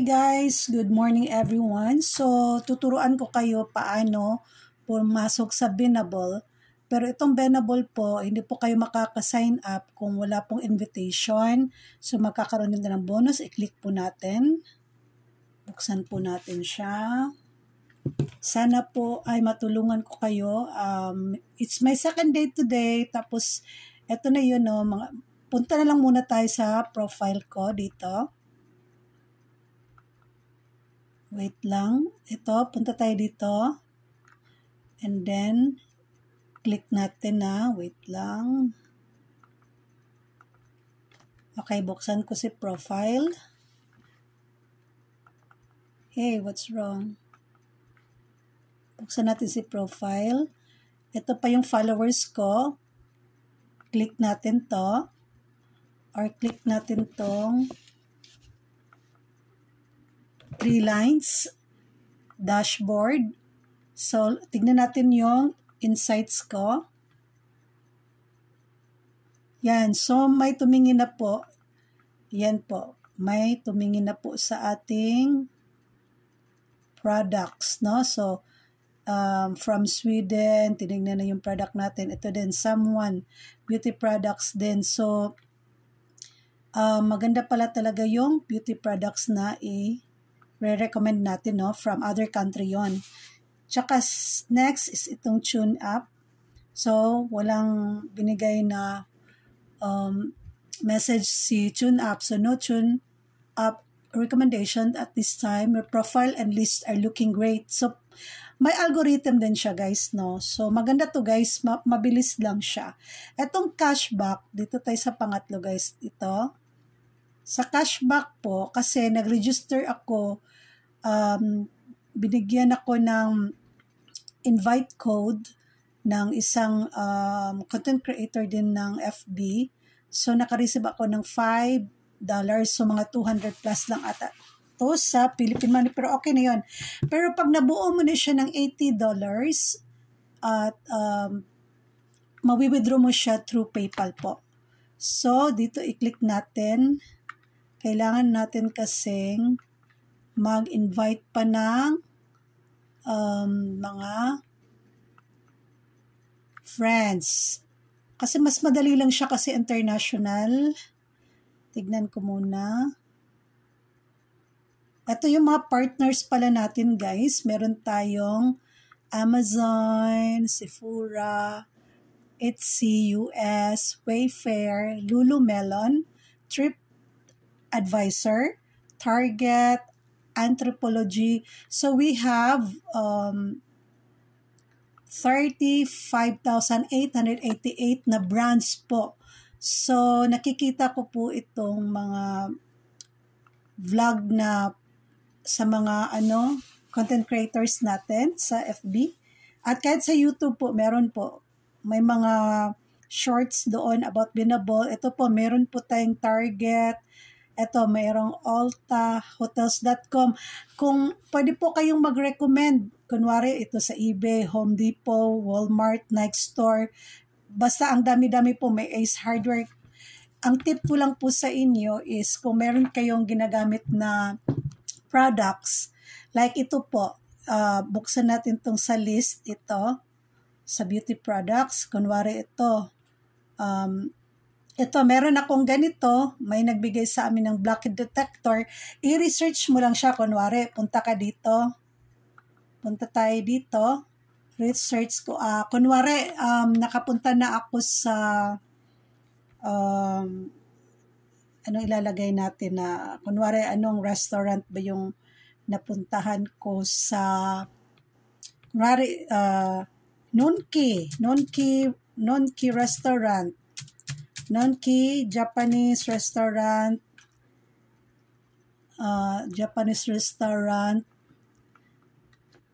Guys, good morning everyone. So, tuturuan ko kayo paano pumasok sa Binnable. Pero itong Binnable po, hindi po kayo makaka-sign up kung wala pong invitation. So, magkakaroon din ng bonus. I-click po natin. Buksan po natin siya. Sana po ay matulungan ko kayo. It's my second day today. Tapos, eto na yun. No, punta na lang muna tayo sa profile ko dito. Wait lang. Ito, punta tayo dito. And then, click natin na. Wait lang. Okay, buksan ko si profile. Hey, what's wrong? Buksan natin si profile. Ito pa yung followers ko. Click natin to. Or click natin tong 3 lines, dashboard. So, tignan natin yung insights ko. Yan. So, may tumingin na po. Yan po. May tumingin na po sa ating products, no? So, from Sweden, tinignan na yung product natin. Ito din, someone, beauty products din. So, maganda pala talaga yung beauty products na re-recommend natin, no? From other country yon. Tsaka next is itong Tune Up. So, walang binigay na message si Tune Up. So, no Tune Up recommendation at this time. Your profile and list are looking great. So, may algorithm din siya, guys, no? So, maganda to, guys. Mabilis lang siya. Etong cashback, dito tayo sa pangatlo, guys. Ito. Sa cashback po, kasi nag-register ako, binigyan ako ng invite code ng isang content creator din ng FB. So, naka-receive ako ng $5. So, mga 200 plus lang ata to sa Philippine money. Pero okay na yun. Pero pag nabuo mo na siya ng $80 at mawi-withdraw mo siya through PayPal po. So, dito i-click natin. Kailangan natin kasing mag-invite pa ng mga friends. Kasi mas madali lang siya kasi international. Tignan ko muna. Ito yung mga partners pala natin, guys. Meron tayong Amazon, Sephora, Etsy, US, Wayfair, Lululemon, TripAdvisor, Target, Anthropology. So we have 35,888 na brands po. So nakikita ko po itong mga vlog na sa mga content creators natin sa FB. At kahit sa YouTube po, meron po. May mga shorts doon about Binnable. Ito po, meron po tayong Target. Ito, mayroong Ulta, Hotels.com. Kung pwede po kayong mag-recommend, kunwari ito sa eBay, Home Depot, Walmart, Nike Store, basta ang dami-dami po, may Ace Hardware. Ang tip ko lang po sa inyo is kung meron kayong ginagamit na products, like ito po, buksan natin itong sa list, ito, sa beauty products, kunwari ito, ito, meron akong ganito, may nagbigay sa amin ng blockhead detector, i-research mo lang siya, kunwari, punta ka dito, punta tayo dito, research ko, kunwari, nakapunta na ako sa, anong ilalagay natin na, kunwari, anong restaurant ba yung napuntahan ko sa, kunwari, Nonki restaurant, Nonki Japanese restaurant,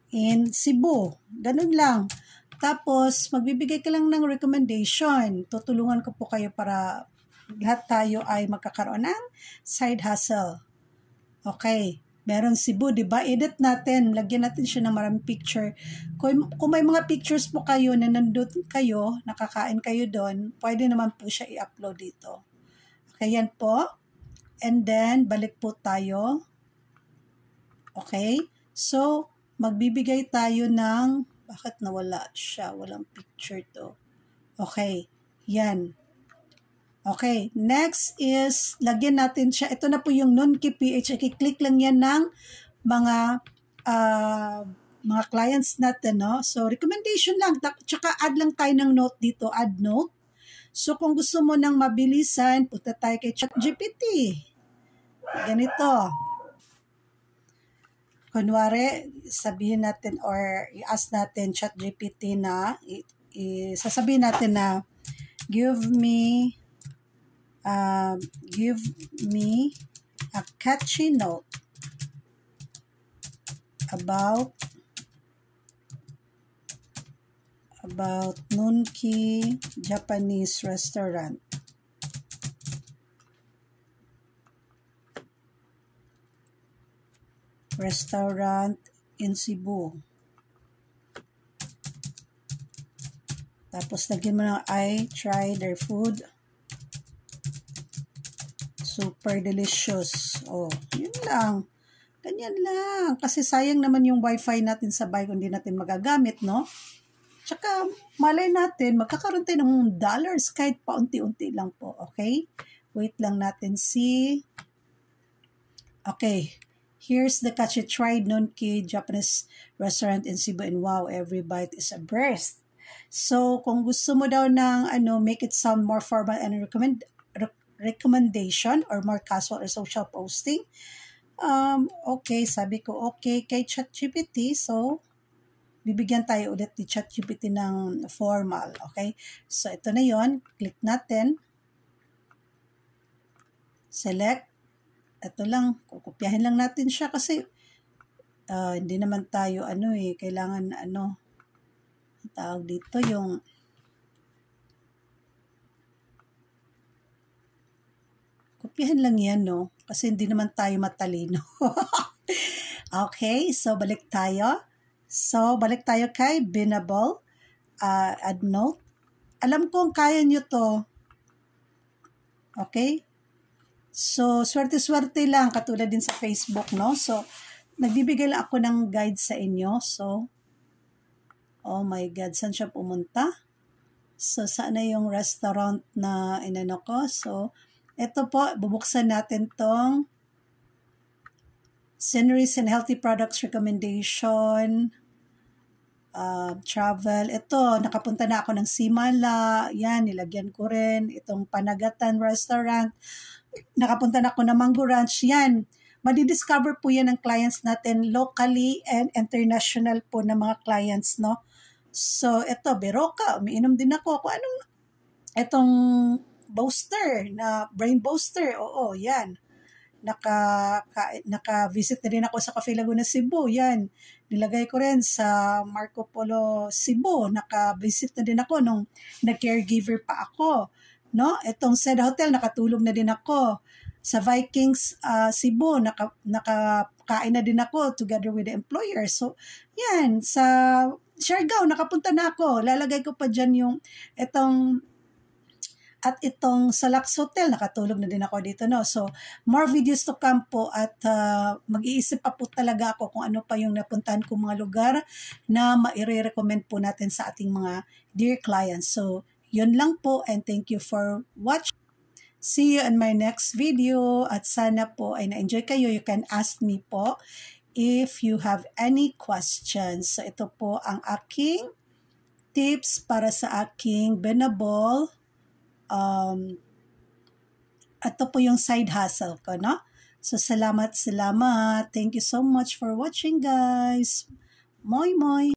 in Cebu. Ganun lang. Tapos, magbibigay ka lang ng recommendation. Tutulungan ko po kayo para lahat tayo ay magkakaroon ng side hustle. Okay. Meron Cebu, di ba? Edit natin. Lagyan natin siya ng maraming picture. Kung may mga pictures po kayo na nandun kayo, nakakain kayo doon, pwede naman po siya i-upload dito. Okay, yan po. And then, balik po tayo. Okay? So, magbibigay tayo ng, bakit nawala siya? Walang picture to. Okay, yan. Okay, next is, lagyan natin siya. Ito na po yung Nunkey PH. I-click lang yan ng mga clients natin, no? So, recommendation lang. Tsaka add lang tayo ng note dito. Add note. So, kung gusto mo ng mabilisan, punta tayo kay ChatGPT. Ganito. Kunwari, sabihin natin or i-ask natin ChatGPT na, sasabihin natin na, give me a catchy note about Nunkey Japanese restaurant. In Cebu. Tapos lagyan mo ng I try their food. Super delicious. Oh, yun lang. Ganyan lang. Kasi sayang naman yung wifi natin sa bahay kung hindi natin magagamit, no? Tsaka, malay natin, magkakaroon tayo ng dollars kahit paunti-unti lang po. Okay? Wait lang natin see. Okay. Here's the catchy tried Nunkey Japanese restaurant in Cebu, and wow, every bite is a burst. So, kung gusto mo daw ng make it sound more formal and recommendation or more casual or social posting, okay, sabi ko okay kay ChatGPT. So, bibigyan tayo ulit ni ChatGPT ng formal. Okay? So, ito na yon. Click natin. Select. Ito lang, kukopyahin lang natin siya kasi hindi naman tayo kailangan tawag dito yung kopyahin lang yan, no? Kasi hindi naman tayo matalino. Okay, so balik tayo. So, balik tayo kay Binable. Add note. Alam kong kaya nyo to. Okay? So, swerte-swerte lang, katulad din sa Facebook, no? So, nagbibigay lang ako ng guide sa inyo. So, oh my God, saan siya pumunta? So, saan na yung restaurant na inano ko? So, ito po, bubuksan natin tong Sceneries and Healthy Products Recommendation. Travel. Ito, nakapunta na ako ng Simala. Yan, nilagyan ko rin. Itong Panagatan Restaurant. Nakapunta na ako ng Mango Ranch. Yan. Madidiscover po yan ng clients natin locally and international po na mga clients, no? So, ito, Beroka. Umiinom din ako. Kung anong, itong Boaster, na Brain Boaster. Oo, yan. Naka-visit na rin ako sa Cafe Laguna, Cebu. Yan. Nilagay ko rin sa Marco Polo, Cebu. Naka-visit na din ako nung nag-caregiver pa ako. No? Itong Seda Hotel, nakatulog na din ako. Sa Vikings, Cebu, nakakain na din ako together with the employer. So, yan. Sa Siargao, nakapunta na ako. Lalagay ko pa dyan yung itong sa Lux Hotel, nakatulog na din ako dito, no? So, more videos to come po at mag-iisip pa po talaga ako kung ano pa yung napuntahan kong mga lugar na maire-recommend po natin sa ating mga dear clients. So, yun lang po and thank you for watching. See you in my next video at sana po ay na-enjoy kayo. You can ask me po if you have any questions. So, ito po ang aking tips para sa aking Binable. Ito po yung side hustle ko, no? So, salamat. Thank you so much for watching, guys. Moy moy.